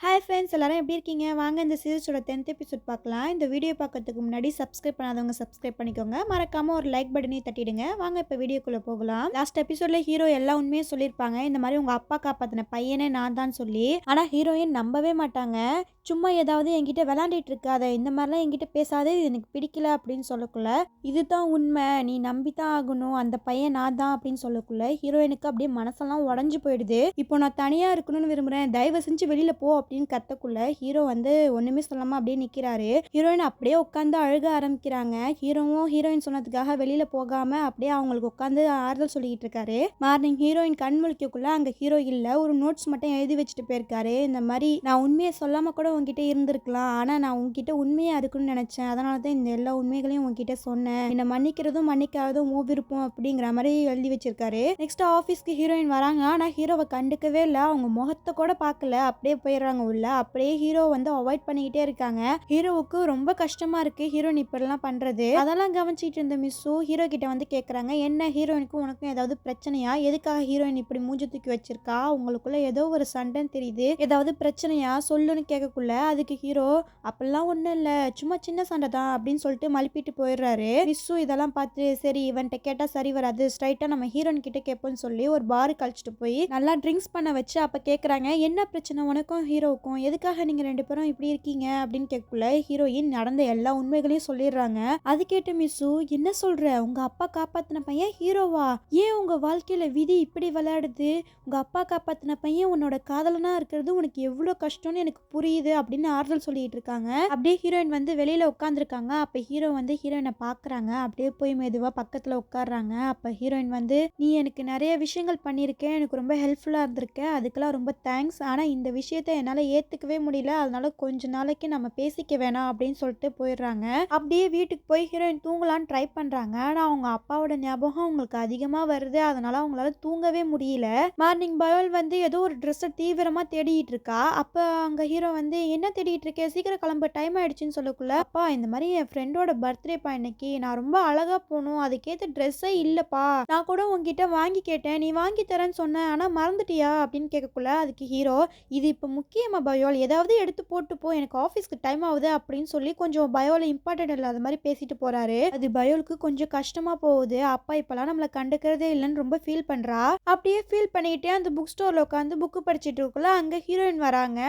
Hi friends எல்லாரும் எப்படி இருக்கீங்க? வாங்க இந்த சீரிஸோட 10th எபிசோட் பார்க்கலாம். இந்த வீடியோ பார்க்கறதுக்கு முன்னாடி சப்ஸ்கிரைப் பண்ணாதவங்க சப்ஸ்கிரைப் பண்ணிக்கோங்க. மறக்காம ஒரு லைக் பட்டனையும் தட்டிடுங்க. வாங்க இப்போ வீடியோக்குள்ள போகலாம். லாஸ்ட் எபிசோட்ல ஹீரோ எல்லா உண்மையும் சொல்லியிருப்பாங்க. இந்த மாதிரி உங்க அப்பா காப்பாத்தின பையனே நான் தான் சொல்லி. ஆனா ஹீரோயின் நம்பவே மாட்டாங்க. சும்மா ஏதாவது என்கிட்ட விளையாண்டிட்டு இருக்காத, இந்த மாதிரிலாம் என்கிட்ட பேசாதே, இது எனக்கு பிடிக்கல அப்படின்னு சொல்லக்குள்ள இதுதான் உண்மை, நீ நம்பித்தான் ஆகணும், அந்த பையன் நான் தான் அப்படின்னு சொல்லக்குள்ள ஹீரோயினுக்கு அப்படியே மனசெல்லாம் உடஞ்சு போயிடுது. இப்போ நான் தனியா இருக்கணும்னு விரும்புறேன், தயவு செஞ்சு வெளியில போ அப்படின்னு கத்தக்குள்ள ஹீரோ ஒண்ணுமே சொல்லாம அப்படியே நிக்கிறாரு. ஹீரோயின் அப்படியே உட்காந்து அழுக ஆரம்பிக்கிறாங்க. ஹீரோவும் ஹீரோயின் சொன்னதுக்காக வெளியில போகாம அப்படியே அவங்களுக்கு உட்காந்து ஆறுதல் சொல்லிட்டு இருக்காரு. மார்னிங் ஹீரோயின் கண் முழிக்கக்குள்ள அங்க ஹீரோ இல்ல, ஒரு நோட்ஸ் மட்டும் எழுதி வச்சுட்டு போயிருக்காரு. இந்த மாதிரி நான் உண்மையை சொல்லாம கூட உங்ககிட்ட இருந்திருக்கலாம், ஆனா நான் உங்ககிட்ட உண்மையா இருக்குன்னு நினைச்சேன், அதனாலதான் இந்த எல்லா உண்மைகளையும் உங்ககிட்ட சொன்னேன், என்ன மன்னிக்கிறதும் மன்னிக்காததும் உன் விருப்பம் அப்படிங்கிற மாதிரி எழுதி வச்சிருக்காரு. நெக்ஸ்ட் ஆஃபீஸ்க்கு ஹீரோயின் வராங்க. ஆனா ஹீரோவை கண்டுக்கவே இல்லை, அவங்க முகத்தை கூட பார்க்கல, அப்படியே போயிடுறாங்க உள்ள. அப்படியே ஹீரோ அவாய்ட் பண்ணிக்கிட்டே இருக்காங்க. ஹீரோவுக்கு ரொம்ப கஷ்டமா இருக்கு ஹீரோயின் இப்படிலாம் பண்றது. அதெல்லாம் கவனிச்சிட்டு இருந்த மிஸ்ஸு ஹீரோ கிட்ட கேட்கறாங்க, என்ன ஹீரோயினுக்கும் உனக்கும் ஏதாவது பிரச்சனையா, எதுக்காக ஹீரோயின் இப்படி மூஞ்சி தூக்கி வச்சிருக்கா, உங்களுக்குள்ள ஏதோ ஒரு சண்டைன்னு தெரியுது, ஏதாவது பிரச்சனையா சொல்லுன்னு கேட்கக்குள்ள அதுக்கு ஹீரோ அப்பெல்லாம் ஒன்றும் இல்லை, சும்மா சின்ன சண்டை தான் அப்படின்னு சொல்லிட்டு மழுப்பிட்டு போயிடுறாரு. மிஸ்ஸு இதெல்லாம் பார்த்து சரி இவன்கிட்ட கேட்டால் சரி வராது, ஸ்ட்ரைட்டாக நம்ம ஹீரோயின் கிட்ட கேட்போம்னு சொல்லி ஒரு பாரு கழிச்சிட்டு போய் நல்லா ட்ரிங்க்ஸ் பண்ண வச்சு அப்போ கேட்குறாங்க, என்ன பிரச்சனை உனக்கும் ஹீரோவுக்கும், எதுக்காக நீங்கள் ரெண்டு பேரும் இப்படி இருக்கீங்க அப்படின்னு கேட்கக்குள்ள ஹீரோயின் நடந்த எல்லா உண்மைகளையும் சொல்லிடுறாங்க. அது கேட்ட மிஸ்ஸு என்ன சொல்கிற, உங்கள் அப்பா காப்பாற்றின பையன் ஹீரோவா, ஏன் உங்கள் வாழ்க்கையில் விதி இப்படி விளையாடுது, உங்கள் அப்பா காப்பாற்றின பையன் உன்னோட காதலனாக இருக்கிறது உனக்கு எவ்வளோ கஷ்டம்னு எனக்கு புரியுது அப்படின்னு ஆறுதல் சொல்லிட்டு இருக்காங்க. அப்படியே ஹீரோயின் வெளியில உட்காந்துருக்காங்க. அப்ப ஹீரோ ஹீரோயினை பாக்குறாங்க. அப்படியே போய் மெதுவா பக்கத்துல உட்காடுறாங்க. அப்ப ஹீரோயின் நீ எனக்கு நிறைய விஷயங்கள் பண்ணியிருக்கேன், எனக்கு ரொம்ப ஹெல்ப்ஃபுல்லா இருந்திருக்க, அதுக்கெல்லாம் ரொம்ப தேங்க்ஸ், ஆனா இந்த விஷயத்த என்னால ஏத்துக்கவே முடியல, அதனால கொஞ்ச நாளைக்கு நம்ம பேசிக்க வேணாம் அப்படின்னு சொல்லிட்டு போயிடுறாங்க. அப்படியே வீட்டுக்கு போய் ஹீரோயின் தூங்கலான்னு ட்ரை பண்றாங்க. ஆனா அவங்க அப்பாவோட ஞாபகம் அவங்களுக்கு அதிகமா வருது, அதனால அவங்களால தூங்கவே முடியல. மார்னிங் பயோல் ஏதோ ஒரு ட்ரெஸ்ஸை தீவிரமா தேடிட்டு இருக்கா. அப்ப அங்க ஹீரோ என்ன தேடிட்டு இருக்கேன், சீக்கிரம் கிளம்ப, டைம் ஆயிடுச்சுன்னு சொல்லக்குள்ள அப்பா இந்த மாதிரி என் ஃப்ரெண்டோட பர்த்டேப்பா இன்னைக்கு, நான் ரொம்ப அழகா போகணும், அதுக்கேற்ற ட்ரெஸ்ஸே இல்லப்பா, நான் கூட உங்ககிட்ட வாங்கி கேட்டேன், நீ வாங்கி தரேன்னு சொன்ன, ஆனா மறந்துட்டியா அப்படின்னு கேட்கக்குள்ள அதுக்கு ஹீரோ இது இப்போ முக்கியமா பயோல், ஏதாவது எடுத்து போட்டு போ, எனக்கு ஆஃபீஸ்க்கு டைம் ஆகுது அப்படின்னு சொல்லி கொஞ்சம் பயோல இம்பார்ட்டன்ட் இல்லாத மாதிரி பேசிட்டு போறாரு. அது பயோலுக்கு கொஞ்சம் கஷ்டமா போகுது. அப்பா இப்பெல்லாம் நம்மளை கண்டுக்கிறதே இல்லைன்னு ரொம்ப ஃபீல் பண்றா. அப்படியே ஃபீல் பண்ணிட்டே அந்த புக் ஸ்டோர்ல உட்காந்து புக்கு படிச்சுட்டு இருக்குள்ள அங்க ஹீரோயின் வராங்க.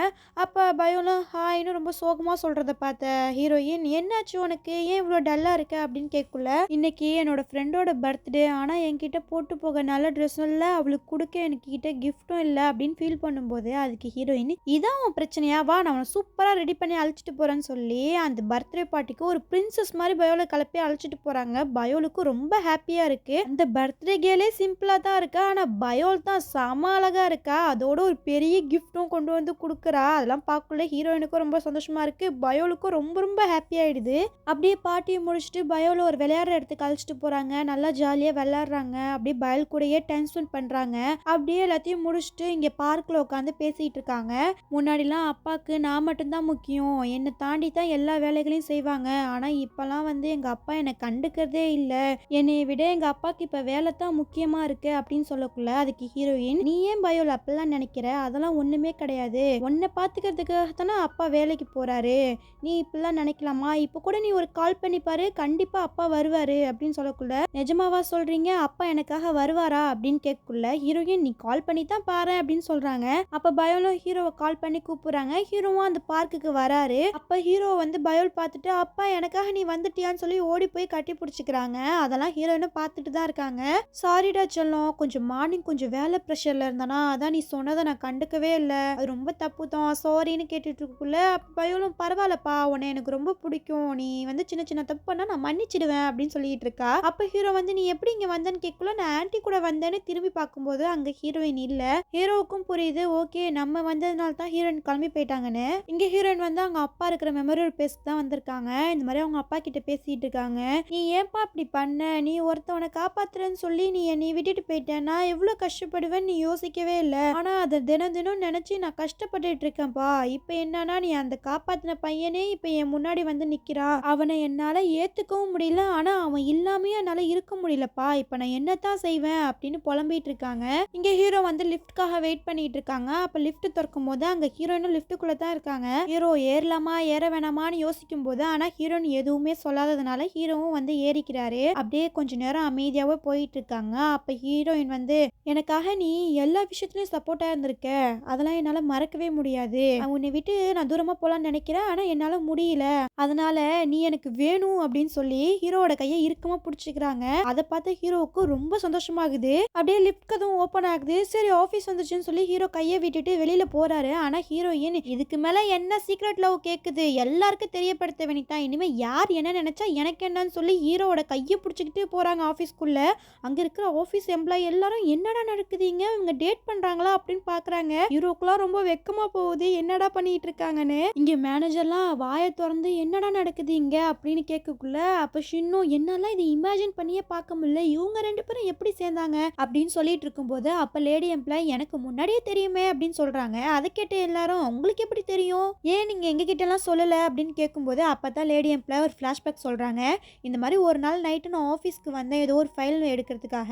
அப்போ பயோலும் ஹாய்னு ரொம்ப சோகமாக சொல்கிறத பார்த்த ஹீரோயின் என்னாச்சு உனக்கு, ஏன் இவ்வளோ டல்லாக இருக்க அப்படின்னு கேட்கல, இன்னைக்கு என்னோட ஃப்ரெண்டோட பர்த்டே, ஆனால் என்கிட்ட போட்டு போக நல்ல ட்ரெஸ்ஸும் இல்லை, அவளுக்கு கொடுக்க எனக்கு கிட்ட கிஃப்ட்டும் இல்லை அப்படின்னு ஃபீல் பண்ணும்போது அதுக்கு ஹீரோயின் இதான் உன் பிரச்சனையா, வா நான் அவனை சூப்பராக ரெடி பண்ணி அழைச்சிட்டு போகிறேன்னு சொல்லி அந்த பர்த்டே பார்ட்டிக்கு ஒரு பிரின்சஸ் மாதிரி பயோலை கலப்பி அழைச்சிட்டு போகிறாங்க. பயோலுக்கு ரொம்ப ஹாப்பியாக இருக்குது. அந்த பர்த்டே கேலே சிம்பிளாக தான் இருக்கா, ஆனால் பயோல் தான் செம அழகாக இருக்கா, அதோட ஒரு பெரிய கிஃப்ட்டும் கொண்டு கொடுக்குறா. அதெல்லாம் பார்க்கல ஹீரோயினுக்கும் ரொம்ப சந்தோஷமா இருக்கு, பயோலுக்கும் ரொம்ப ரொம்ப ஹாப்பி ஆயிடுது. அப்படியே பார்ட்டியை முடிச்சுட்டு பயோல ஒரு விளையாடுற இடத்துக்கு அழைச்சிட்டு போறாங்க. நல்லா ஜாலியா விளையாடுறாங்க. அப்படியே பயல் கூடயே டைம் ஸ்பெண்ட் பண்றாங்க. அப்படியே எல்லாத்தையும் முடிச்சுட்டு இங்க பார்க்ல உட்காந்து பேசிட்டு இருக்காங்க. முன்னாடிலாம் அப்பாவுக்கு நான் மட்டும்தான் முக்கியம், என்னை தாண்டி தான் எல்லா வேலைகளையும் செய்வாங்க, ஆனா இப்பெல்லாம் எங்க அப்பா என்னை கண்டுக்கிறதே இல்லை, என்னை விட எங்க அப்பாவுக்கு இப்ப வேலை தான் முக்கியமா இருக்கு அப்படின்னு சொல்லக்குள்ள அதுக்கு ஹீரோயின் நீ ஏன் பயோல அப்பெல்லாம் நினைக்கிற, அதெல்லாம் ஒண்ணுமே கிடையாது, உன்னை பார்த்துக்கிறதுக்காகத்தானே அப்பா வேலைக்கு போறாரு, நீ இப்படிலாம் நினைக்கலாமா, இப்போ கூட நீ ஒரு கால் பண்ணி பாரு, கண்டிப்பா அப்பா வருவாரு அப்படின்னு சொல்லக்குள்ள நிஜமாவா சொல்றீங்க, அப்பா எனக்காக வருவாரா அப்படின்னு கேட்கக்குள்ள ஹீரோயின் நீ கால் பண்ணி தான் பாரு அப்படின்னு சொல்றாங்க. அப்ப பயோலும் ஹீரோவை கால் பண்ணி கூப்பிடுறாங்க. ஹீரோவும் அந்த பார்க்குக்கு வராரு. அப்ப ஹீரோ பயோல் பார்த்துட்டு அப்பா எனக்காக நீ வந்துட்டியான்னு சொல்லி ஓடி போய் கட்டி பிடிச்சிக்கிறாங்க. அதெல்லாம் ஹீரோயினும் பார்த்துட்டு தான் இருக்காங்க. சாரிடா செல்லம், கொஞ்சம் மார்னிங் கொஞ்சம் வேலை ப்ரெஷர்ல இருந்தானா, அதான் நீ சொன்னதை நான் கண்டுக்கவே இல்லை, அது ரொம்ப தப்பு தான், சாரின்னு கேட்டுட்டு இருக்குள்ள பயோலும் பரவாயில்லப்பா, உன்னை எனக்கு ரொம்ப பிடிக்கும், நீ சின்ன சின்ன தப்பு பண்ணா நான் மன்னிச்சிடுவேன் அப்படின்னு சொல்லிட்டு இருக்கா. அப்ப ஹீரோ நீ எப்படி இங்க வந்தேன்னு கேட்கல, நான் ஆன்ட்டி கூட வந்தேன்னு திரும்பி பார்க்கும்போது அங்க ஹீரோயின் இல்ல. ஹீரோவுக்கும் புரியுது, ஓகே நம்ம வந்ததுனால தான் ஹீரோயின் கிளம்பி போயிட்டாங்கன்னு. இங்க ஹீரோயின் அவங்க அப்பா இருக்கிற மெமோரியல் பிளேஸ்க்கு தான் வந்திருக்காங்க. இந்த மாதிரி அவங்க அப்பா கிட்ட பேசிட்டு இருக்காங்க. நீ ஏன்பா இப்படி பண்ண, நீ ஒருத்தவனை காப்பாத்துறேன்னு சொல்லி நீ விட்டுட்டு போயிட்டேன், நான் எவ்வளவு கஷ்டப்படுவேன்னு நீ யோசிக்கவே இல்லை, ஆனா அதை தினம் தினம் நினைச்சு நான் கஷ்டப்பட்டுட்டு இருக்கேன்ப்பா, இப்ப என்னன்னா நீ அந்த காப்பாத்தின பையனே இப்ப என் முன்னாடி வந்து நிக்கிறான். அவனை என்னால ஏத்துக்கவும் முடியல. ஆனா அவன் இல்லாமயே என்னால இருக்க முடியலப்பா. இப்ப நான் என்னத்தான் செய்வேன் அப்படின்னு புலம்பிட்டு இருக்காங்க. இங்க ஹீரோ வந்து லிஃப்ட்காக வெயிட் பண்ணிட்டு இருக்காங்க. அப்ப லிஃப்ட் திறக்கும் போது அங்க ஹீரோயினும் லிஃப்ட்டுக்குள்ள தான் இருக்காங்க. ஹீரோ ஏறலாமா ஏற வேணாமான்னு யோசிக்கும் போது ஆனா ஹீரோயின் எதுவுமே சொல்லாததுனால ஹீரோவும் வந்து ஏறிக்கிறாரு. அப்படியே கொஞ்ச நேரம் அமைதியாவே போயிட்டு இருக்காங்க. அப்ப ஹீரோயின் வந்து எனக்காக நீ எல்லா விஷயத்துலயும் சப்போர்ட்டா இருந்திருக்க. அதெல்லாம் என்னால மறக்கவே முடியாது. உன்னை விட்டு நான் தூரமா போலான்னு நினைக்கிறேன். ஆனா என்னால முடியல. அதனால நீ எனக்கு வேணும் அப்படின்னு சொல்லி ஹீரோவோட கையை இறுக்கமா பிடிச்சிக்கிறாங்க. அதை பார்த்து ஹீரோவுக்கு ரொம்ப சந்தோஷமாகுது. அப்படியே லிஃப்ட் கதவும் ஓப்பன் ஆகுது. சரி ஆஃபீஸ் வந்துச்சுன்னு சொல்லி ஹீரோ கையை விட்டுட்டு வெளியில போறாரு. ஆனா ஹீரோயின் இதுக்கு மேல என்ன சீக்ரெட் லவ் கேக்குது, எல்லாருக்கும் தெரியப்படுத்த வேண்டியதான். இனிமே யார் என்ன நினைச்சா எனக்கு என்னன்னு சொல்லி ஹீரோவோட கையை பிடிச்சிக்கிட்டு போறாங்க ஆஃபீஸ்க்குள்ள. அங்க இருக்கிற ஆஃபீஸ் எம்ப்ளாயி எல்லாரும் என்னடா நடக்குதுங்க, இவங்க டேட் பண்றாங்களா அப்படின்னு பாக்குறாங்க. ஹீரோக்குலாம் ரொம்ப வெக்கமா போகுது, என்னடா பண்ணிட்டு இருக்காங்கன்னு. இங்க மேனேஜர்லாம் வாயை திறந்து என்னடா நடக்குது இங்க அப்படின்னு கேட்கக்குள்ள அப்ப ஷின்னு என்னால இது இமேஜின் பண்ணியே பார்க்க முடியல, இவங்க ரெண்டு பேரும் எப்படி சேர்ந்தாங்க அப்படின்னு சொல்லிட்டு இருக்கும்போது அப்ப லேடி எம்ப்ளாயி எனக்கு முன்னாடியே தெரியுமே அப்படின்னு சொல்றாங்க. அதை கேட்டு எல்லாரும் உங்களுக்கு எப்படி தெரியும், ஏன் நீங்க எங்க கிட்ட எல்லாம் சொல்லல அப்படின்னு கேட்கும்போது அப்பதான் லேடி எம்ப்ளாயி ஒரு ஃபிளாஷ்பேக் சொல்றாங்க. இந்த மாதிரி ஒரு நாள் நைட்டு நான் ஆஃபீஸ்க்கு வந்தேன் ஏதோ ஒரு ஃபைல் எடுக்கிறதுக்காக.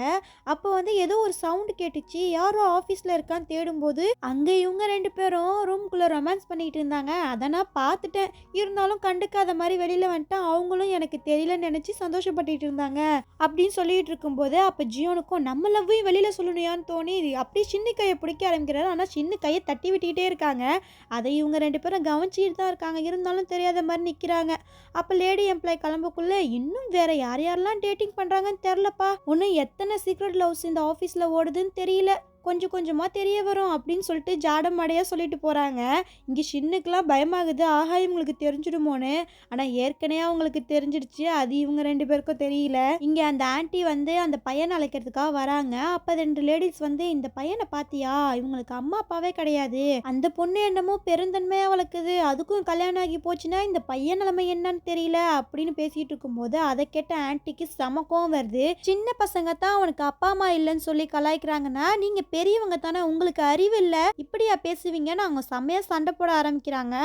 அப்போ வந்து ஏதோ ஒரு சவுண்டு கேட்டுச்சு, யாரோ ஆஃபீஸில் இருக்கான்னு தேடும்போது அங்கே இவங்க ரெண்டு பேரும் ரூம்குள்ளே ரொமான்ஸ் பண்ணிட்டு இருந்தாங்க. அதை நான் பார்த்துட்டேன், இருந்தாலும் கண்டுக்காத மாதிரி வெளியில் வந்துட்டேன். அவங்களும் எனக்கு தெரியலன்னு நினச்சி சந்தோஷப்பட்டுட்டு இருந்தாங்க அப்படின்னு சொல்லிட்டு இருக்கும்போது அப்போ ஜியோனுக்கும் நம்ம லவ்வையும் வெளியில் சொல்லணுயான்னு தோணி அப்படியே சின்ன கையை பிடிக்க ஆரம்பிக்கிறாரு. ஆனால் சின்ன கையை தட்டி விட்டுக்கிட்டே இருக்காங்க. அதை இவங்க ரெண்டு பேரும் கவனிச்சிட்டு தான் இருக்காங்க, இருந்தாலும் தெரியாத மாதிரி நிற்கிறாங்க. அப்போ லேடி எம்ப்ளாயி கிளம்பக்குள்ள இன்னும் வேற யார் யாரெல்லாம் டேட்டிங் பண்ணுறாங்கன்னு தெரிலப்பா, இன்னும் எத்தனை சீக்ரெட் லவ்ஸ் இந்த ஆஃபீஸில் ஓடுதுன்னு தெரியல, கொஞ்சம் கொஞ்சமாக தெரிய வரும் அப்படின்னு சொல்லிட்டு ஜாடம் மடையாக சொல்லிட்டு போகிறாங்க. இங்கே ஷின்னுக்கெலாம் பயமாகுது, ஆஹா இவங்களுக்கு தெரிஞ்சிடுமோன்னு. ஆனால் ஏற்கனவே அவங்களுக்கு தெரிஞ்சிடுச்சு, அது இவங்க ரெண்டு பேருக்கும் தெரியல. இங்கே அந்த ஆன்ட்டி வந்து அந்த பையனை அழைக்கிறதுக்காக வராங்க. அப்போ ரெண்டு லேடிஸ் வந்து இந்த பையனை பார்த்தியா, இவங்களுக்கு அம்மா அப்பாவே கிடையாது, அந்த பொண்ணு என்னமோ பெருந்தன்மையாக வளர்க்குது, அதுக்கும் கல்யாணம் ஆகி போச்சுன்னா இந்த பையன் நிலைமை என்னன்னு தெரியல அப்படின்னு பேசிகிட்டு இருக்கும்போது அதை கேட்ட ஆன்ட்டிக்கு சமக்கம் வருது. சின்ன பசங்க தான் அவனுக்கு அப்பா அம்மா இல்லைன்னு சொல்லி கலாய்க்கிறாங்கன்னா நீங்கள் பெரியவங்க தானே, உங்களுக்கு அறிவு இல்லை, இப்படியா பேசுவீங்கன்னு அவங்க செம்மையா சண்டை போட ஆரம்பிக்கிறாங்க.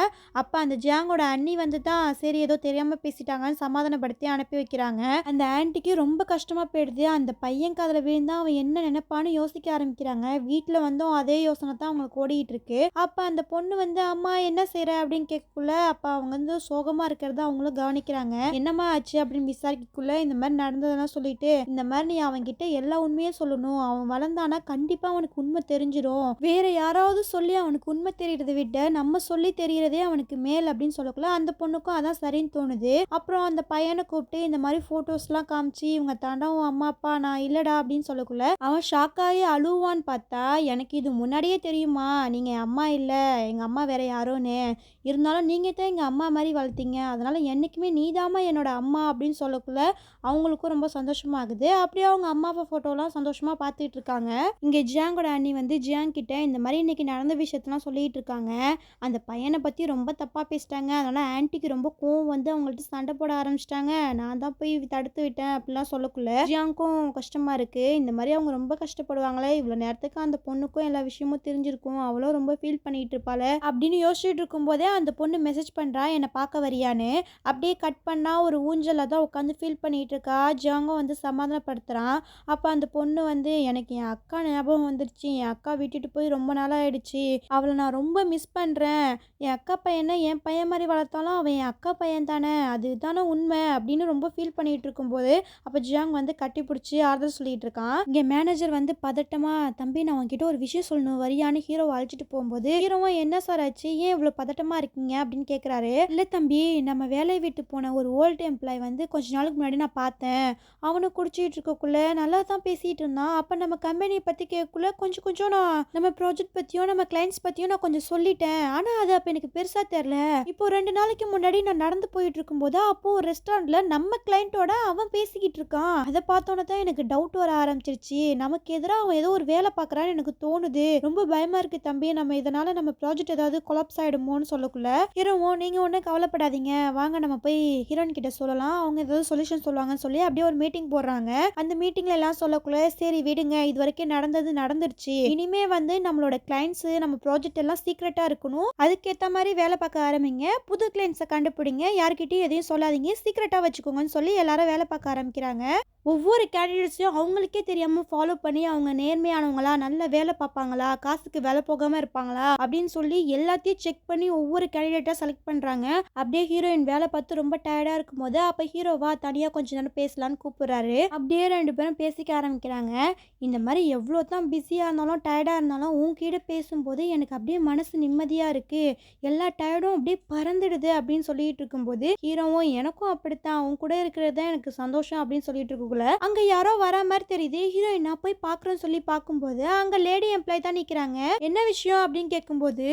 அப்போ அந்த ஜியாங்கோட அண்ணி வந்து தான் சரி ஏதோ தெரியாமல் பேசிட்டாங்கன்னு சமாதானப்படுத்தி அனுப்பி வைக்கிறாங்க. அந்த ஆன்ட்டிக்கு ரொம்ப கஷ்டமாக போயிடுது. அந்த பையன் காதில் விழுந்தா அவன் என்ன நினைப்பான்னு யோசிக்க ஆரம்பிக்கிறாங்க. வீட்டில் வந்தும் அதே யோசனை தான் அவங்களுக்கு ஓடிட்டு இருக்கு. அப்போ அந்த பொண்ணு வந்து அம்மா என்ன செய்கிற அப்படின்னு கேட்கக்குள்ள அப்போ அவங்க வந்து சோகமாக இருக்கிறத அவங்களும் கவனிக்கிறாங்க. என்னம்மா ஆச்சு அப்படின்னு விசாரிக்கக்குள்ள இந்த மாதிரி நடந்ததெல்லாம் சொல்லிட்டு இந்த மாதிரி நீ அவன்கிட்ட எல்லா உண்மையும் சொல்லணும், அவன் வளர்ந்தானா கண்டிப்பாக அவனுக்கு உண்மை தெரிஞ்சிடும், வேற யாராவது சொல்லி அவனுக்கு உண்மை தெரியறதை விட நம்ம சொல்லி தெரியறதே அவனுக்கு மேல் அப்படின்னு சொல்லக்குள்ள அந்த பொண்ணுக்கும் அதான் சரின்னு தோணுது. அப்புறம் அந்த பையனை கூப்பிட்டு இந்த மாதிரி போட்டோஸ்லாம் காமிச்சு இவங்க தாண்டா உன் அம்மா அப்பா நான் இல்லடா அப்படின்னு சொல்லக்குள்ள அவன் ஷாக்காகி அழுவான்னு பார்த்தா எனக்கு இது முன்னாடியே தெரியுமா, நீங்க அம்மா இல்லை எங்க அம்மா வேற யாரோன்னு, இருந்தாலும் நீங்க தான் எங்க அம்மா மாதிரி வளர்த்தீங்க, அதனால என்னைக்குமே நீதாம்மா என்னோட அம்மா அப்படின்னு சொல்லக்குள்ள அவங்களுக்கும் ரொம்ப சந்தோஷமாகுது. அப்படியே அவங்க அம்மா அப்பா ஃபோட்டோலாம் சந்தோஷமாக பார்த்துட்டு இருக்காங்க. இங்கே ஜியாங்கோட அண்ணி வந்து ஜியாங் கிட்ட இந்த மாதிரி இன்னைக்கு நடந்த விஷயத்தெல்லாம் சொல்லிட்டு இருக்காங்க. அந்த பையனை பற்றி ரொம்ப தப்பாக பேசிட்டாங்க, அதனால ஆன்ட்டிக்கு ரொம்ப கோவம் வந்து அவங்கள்ட்ட சண்டை போட ஆரம்பிச்சிட்டாங்க, நான் தான் போய் தடுத்து விட்டேன் அப்படிலாம் சொல்லக்குள்ள ஜியாங்க்கும் கஷ்டமாக இருக்குது. இந்த மாதிரி அவங்க ரொம்ப கஷ்டப்படுவாங்களே, இவ்வளோ நேரத்துக்கு அந்த பொண்ணுக்கும் எல்லா விஷயமும் தெரிஞ்சிருக்கும், அவ்வளோ ரொம்ப ஃபீல் பண்ணிட்டு இருப்பாள் அப்படின்னு யோசிச்சுட்டு இருக்கும்போதே அந்த பொண்ணு மெசேஜ் பண்ணுறா என்னை பார்க்க வரியான்னு. அப்படியே கட் பண்ணால் ஒரு ஊஞ்சலில் தான் உட்காந்து ஃபீல் பண்ணிகிட்டு இருக்கா. ஜியாங்கும் வந்து சமாதானப்படுத்துகிறான். அப்போ அந்த பொண்ணு வந்து எனக்கு என் அக்கா ஞாபகம் வந்துருச்சு, என் அக்கா விட்டுட்டு போய் ரொம்ப நாளாக ஆயிடுச்சு, அவளை நான் ரொம்ப மிஸ் பண்ணுறேன், என் அக்கா பையனை என் பையன் மாதிரி வளர்த்தாலும் அவன் என் அக்கா பையன் தானே, அதுதானே உண்மை அப்படின்னு ரொம்ப ஃபீல் பண்ணிகிட்டு இருக்கும்போது அப்போ ஜியாங் வந்து கட்டி பிடிச்சி ஆறுதல் சொல்லிட்டு இருக்கான். இங்கே மேனேஜர் வந்து பதட்டமா தம்பி நான் உங்ககிட்ட ஒரு விஷயம் சொல்லணும் வரியான்னு ஹீரோவை அழைச்சிட்டு போகும்போது ஹீரோவும் என்ன சார் ஆச்சு, ஏன் இவ்வளோ பதட்டமாக இருக்கீங்க அப்படின்னு கேட்குறாரு. இல்லை தம்பி, நம்ம வேலையை விட்டு போன ஒரு ஓல்டு எம்ப்ளாய் வந்து கொஞ்ச நாளுக்கு முன்னாடி நான் பார்த்தேன், அவனை குடிச்சிட்டு இருக்கக்குள்ள நல்லா தான் பேசிகிட்டு இருந்தான். அப்போ நம்ம கம்பெனியை பற்றி கேட்கக்குள்ள கொஞ்சம் கொஞ்சம் நான் நம்ம ப்ராஜெக்ட் பற்றியும் நம்ம கிளைண்ட்ஸ் பற்றியும் நான் கொஞ்சம் சொல்லிட்டேன், ஆனால் அது அப்போ எனக்கு பெருசாக தெரில. இப்போ 2 நாளைக்கு முன்னாடி நான் நடந்து போயிட்டு இருக்கும்போது அப்போது ஒரு ரெஸ்டாரண்ட்டில் நம்ம கிளைண்ட்டோட அவன் பேசிக்கிட்டு இருக்கான். அதை பார்த்தோன்னே தான் எனக்கு டவுட் வர ஆரம்பிச்சிருச்சு, நமக்கு எதிராக அவன் ஏதோ ஒரு வேலை பார்க்குறான்னு எனக்கு தோணுது, ரொம்ப பயமாக இருக்குது தம்பி, நம்ம இதனால் நம்ம ப்ராஜெக்ட் ஏதாவது கொலாப்ஸ் ஆகிடுமோன்னு சொல்லக்குள்ள ஹீரோவோ நீங்கள் ஒன்றும் கவலைப்படாதீங்க, வாங்க நம்ம போய் ஹீரோயின் கிட்ட சொல்லலாம், அவங்க ஏதாவது சொல்யூஷன் சொல்லுவாங்கன்னு சொல்லி அப்படியே ஒரு மீட்டிங் போடுறாங்க. அந்த மீட்டிங்கில் எல்லாம் சொல்லக்குள்ள சரி விடுங்க, இது வரைக்கும் நடந்தது பறந்துருச்சு. இனிமே வந்து நம்மளோட கிளைண்ட்ஸ் நம்ம ப்ராஜெக்ட் எல்லாம் சீக்ரெட்டா இருக்கணும். அதுக்கேத்த மாதிரி வேலை பார்க்க ஆரம்பிங்க. புது கிளைண்ட்ஸை கண்டுபிடிங்க. யார்கிட்டயும் எதையும் சொல்லாதீங்க. சீக்ரெட்டா வச்சுக்கோங்கன்னு சொல்லி எல்லாரும் வேலை பார்க்க ஆரம்பிக்கிறாங்க. ஒவ்வொரு கேண்டிடேட்ஸையும் அவங்களுக்கே தெரியாமல் ஃபாலோ பண்ணி அவங்க நேர்மையானவங்களா, நல்ல வேலை பார்ப்பாங்களா, காசுக்கு வேலை போகாமல் இருப்பாங்களா அப்படின்னு சொல்லி எல்லாத்தையும் செக் பண்ணி ஒவ்வொரு கேண்டிடேட்டாக செலக்ட் பண்ணுறாங்க. அப்படியே ஹீரோயின் வேலை பார்த்து ரொம்ப டயர்டாக இருக்கும்போது அப்போ ஹீரோவா தனியாக கொஞ்ச நேரம் பேசலான்னு கூப்பிட்றாரு. அப்படியே 2 பேரும் பேசிக்க ஆரம்பிக்கிறாங்க. இந்த மாதிரி எவ்வளோ தான் பிஸியாக இருந்தாலும் டயர்டாக இருந்தாலும் உன்கிட்ட பேசும்போது எனக்கு அப்படியே மனசு நிம்மதியாக இருக்குது, எல்லா டயர்டும் அப்படியே பறந்துடுது அப்படின்னு சொல்லிட்டு இருக்கும்போது ஹீரோவும் எனக்கும் அப்படித்தான், உன் கூட இருக்கிறது தான் எனக்கு சந்தோஷம் அப்படின்னு சொல்லிட்டு இருக்கு. அங்க யாரோ வர மாதிரி தெரியுது. ஹீரோயின் நான் போய் பாக்குறேன்னு சொல்லி பார்க்கும்போது அங்க லேடி எம்ப்ளாய் தான் நிக்கிறாங்க. என்ன விஷயம் அப்படின்னு கேட்கும்போது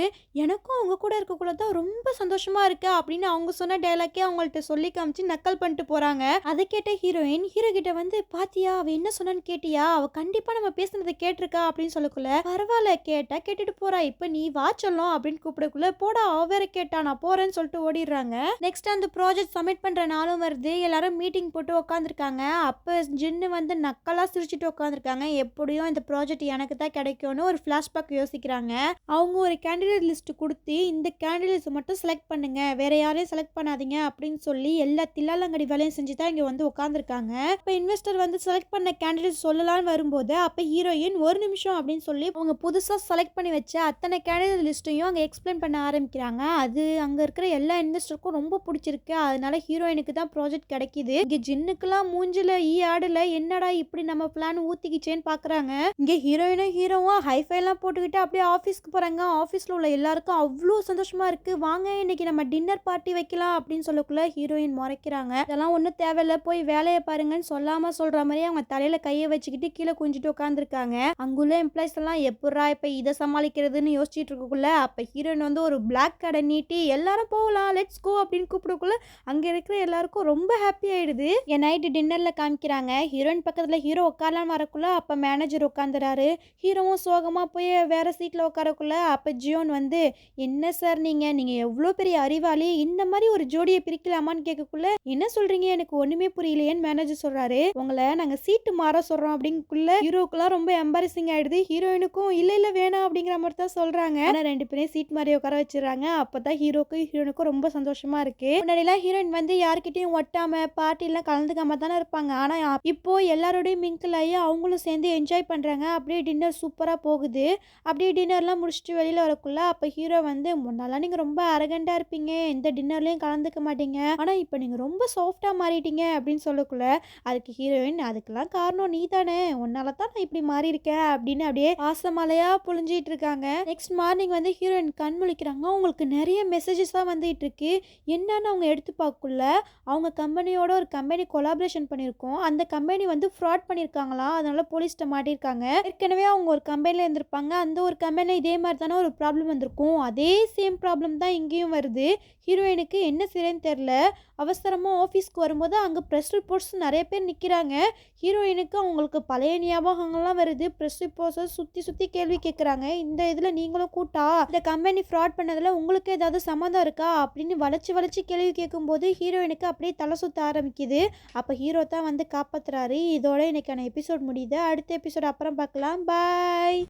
எனக்கும் உங்க கூட இருக்கக்குள்ள தான் ரொம்ப சந்தோஷமா இருக்கு அப்படின்னு அவங்க சொன்ன டைலாக்கே அவங்கள்ட்ட சொல்லி காமிச்சு நக்கல் பண்ணிட்டு போறாங்க. அதை கேட்ட ஹீரோயின் ஹீரோ கிட்ட வந்து பாத்தியா அவ என்ன சொன்னான்னு கேட்டியா, அவ கண்டிப்பா நம்ம பேசுனதை கேட்டிருக்கா அப்படின்னு சொல்லக்குள்ள பரவாயில்ல கேட்டா கேட்டுட்டு போறா, இப்ப நீ வா சொல்லும் அப்படின்னு கூப்பிடக்குள்ள போடா அவ வேற கேட்டா நான் போறேன்னு சொல்லிட்டு ஓடிடுறாங்க. நெக்ஸ்ட் அந்த ப்ராஜெக்ட் சப்மிட் பண்ற நாளும் வருது. எல்லாரும் மீட்டிங் போட்டு உட்காந்துருக்காங்க. அப்போ ஜின்னு வந்து நக்கலாக சிரிச்சுட்டு உட்காந்துருக்காங்க. எப்படியும் இந்த ப்ராஜெக்ட் எனக்கு தான் கிடைக்கும்னு ஒரு ஃப்ளாஷ்பேக் யோசிக்கிறாங்க. அவங்க ஒரு கேண்டிடேட் லிஸ்ட் கொடுத்து இந்த கேண்டிடேட்ஸை மட்டும் செலக்ட் பண்ணுங்க, வேற யாரையும் செலக்ட் பண்ணாதீங்க அப்படின்னு சொல்லி எல்லா தில்லாலங்கடி வேலையும் செஞ்சு தான் இங்கே வந்து உட்காந்துருக்காங்க. இப்போ இன்வெஸ்டர் வந்து செலக்ட் பண்ண கேண்டிடேட் சொல்லலான்னு வரும்போது அப்போ ஹீரோயின் ஒரு நிமிஷம் அப்படின்னு சொல்லி அவங்க புதுசாக செலக்ட் பண்ணி வச்ச அத்தனை கேண்டிடேட் லிஸ்ட்டையும் அங்கே எக்ஸ்பிளைன் பண்ண ஆரம்பிக்கிறாங்க. அது அங்கே இருக்கிற எல்லா இன்வெஸ்டருக்கும் ரொம்ப பிடிச்சிருக்கு. அதனால ஹீரோயினுக்கு தான் ப்ராஜெக்ட் கிடைக்கிது. இங்கே ஜின்னுக்கெல்லாம் மூஞ்சில ஆடல என்னடா இப்படி நம்ம பிளான் ஊத்திக்கிச்சேன்னு பாக்குறாங்க. இங்க ஹீரோயினும் ஹீரோவும் ஹைஃபைலாம் போட்டுக்கிட்டு அப்படியே ஆஃபீஸ்க்கு போறாங்க. ஆஃபீஸ்ல உள்ள எல்லாருக்கும் அவ்வளோ சந்தோஷமா இருக்கு. வாங்க இன்னைக்கு நம்ம டின்னர் பார்ட்டி வைக்கலாம் அப்படின்னு சொல்லக்குள்ள ஹீரோயின் முறைக்கிறாங்க. இதெல்லாம் ஒன்றும் தேவையில்ல, போய் வேலையை பாருங்கன்னு சொல்லாம சொல்ற மாதிரி அவங்க தலையில கையை வச்சுக்கிட்டு கீழே குஞ்சிட்டு உட்காந்துருக்காங்க. அங்குள்ள எம்ப்ளாய்ஸ் எல்லாம் எப்படா இப்ப இதை சமாளிக்கிறதுன்னு யோசிச்சுட்டு இருக்கக்குள்ள அப்ப ஹீரோயின் வந்து ஒரு பிளாக் கடை நீட்டி எல்லாரும் போகலாம் லெட்ஸ் கோ அப்படின்னு கூப்பிடக்குள்ள அங்க இருக்கிற எல்லாருக்கும் ரொம்ப ஹாப்பி ஆயிடுது. என் நைட்டு டின்னர்ல காமிக்கிறாங்க. ஹீரோயின் பக்கத்தில் ஹீரோ உட்காரலாம் வரக்குள்ள அப்போ மேனேஜர் உட்காந்துறாரு. ஹீரோவும் சோகமாக போய் வேற சீட்டில் உட்காரக்குள்ள அப்போ ஜியோன் வந்து என்ன சார் நீங்கள் எவ்வளோ பெரிய அறிவாளி, இந்த மாதிரி ஒரு ஜோடியை பிரிக்கலாமான்னு கேட்கக்குள்ள என்ன சொல்கிறீங்க எனக்கு ஒன்றுமே புரியலையேன்னு மேனேஜர் சொல்கிறாரு. உங்களை நாங்கள் சீட்டு மாற சொல்கிறோம் அப்படிங்குள்ள ஹீரோக்குலாம் ரொம்ப எம்பாரசிங் ஆகிடுது. ஹீரோயினுக்கும் இல்லை வேணாம் அப்படிங்கிற மாதிரி தான் சொல்கிறாங்க. ஆனால் 2 பேரையும் சீட் மாதிரி உட்கார வச்சிடறாங்க. அப்போ தான் ஹீரோனுக்கும் ரொம்ப சந்தோஷமாக இருக்குது. முன்னாடிலாம் ஹீரோயின் வந்து யார்கிட்டையும் ஒட்டாமல் பார்ட்டிலாம் கலந்துக்காம தானே இருப்பாங்க. ஆனால் இப்போ எல்லாரோடையும் மிங்கிள் ஆகி அவங்களும் சேர்ந்து என்ஜாய் பண்ணுறாங்க. அப்படியே டின்னர் சூப்பராக போகுது. அப்படியே டின்னர்லாம் முடிச்சுட்டு வெளியில் வரக்குள்ள அப்போ ஹீரோ வந்து முன்னாலாம் நீங்கள் ரொம்ப அரகண்டாக இருப்பீங்க, எந்த டின்னர்லையும் கலந்துக்க மாட்டீங்க, ஆனால் இப்போ நீங்கள் ரொம்ப சாஃப்டாக மாறிட்டீங்க அப்படின்னு சொல்லக்குள்ள அதுக்கு ஹீரோயின் அதுக்கெல்லாம் காரணம் நீ தானே, உன்னால தான் நான் இப்படி மாறி இருக்கேன் அப்படின்னு அப்படியே பாசமலையாக புழிஞ்சிட்டு இருக்காங்க. நெக்ஸ்ட் மார்னிங் வந்து ஹீரோயின் கண் முழிக்கிறாங்க. அவங்களுக்கு நிறைய மெசேஜஸாக வந்துட்டு இருக்கு. என்னன்னு அவங்க எடுத்து பார்க்கக்குள்ள அவங்க கம்பெனியோட ஒரு கம்பெனி கொலாபரேஷன் பண்ணியிருக்கோம். அந்த கம்பெனி வந்து ஃப்ராட் பண்ணியிருக்காங்களா, அதனால போலீஸ்ட்ட மாட்டியிருக்காங்க. ஏற்கனவே அவங்க ஒரு கம்பெனியில் இருந்திருப்பாங்க. அந்த ஒரு கம்பெனியில் இதே மாதிரி தானே ஒரு ப்ராப்ளம் வந்திருக்கும். அதே சேம் ப்ராப்ளம் தான் இங்கேயும் வருது. ஹீரோயினுக்கு என்ன செய்யறேன்னு தெரில. அவசரமாக ஆஃபீஸ்க்கு வரும்போது அங்கே ப்ரெஸ் ரிப்போர்ட்ஸ் நிறைய பேர் நிற்கிறாங்க. ஹீரோயினுக்கு அவங்களுக்கு பழைய ஞாபகங்கள்லாம் வருது. ப்ரெஸ் ரிப்போர்ட்ஸை சுற்றி கேள்வி கேட்குறாங்க. இந்த இதில் நீங்களும் கூட்டா இந்த கம்பெனி ஃப்ராட் பண்ணதில் உங்களுக்கு ஏதாவது சம்மந்தம் இருக்கா அப்படின்னு வளைச்சு கேள்வி கேட்கும்போது ஹீரோயினுக்கு அப்படியே தலை சுத்த ஆரம்பிக்குது. அப்போ ஹீரோ தான் வந்து காப்பாற்றுறாரு. இதோட இன்னைக்கான எபிசோட் முடியுது. அடுத்த எபிசோட் அப்புறம் பார்க்கலாம். பாய்.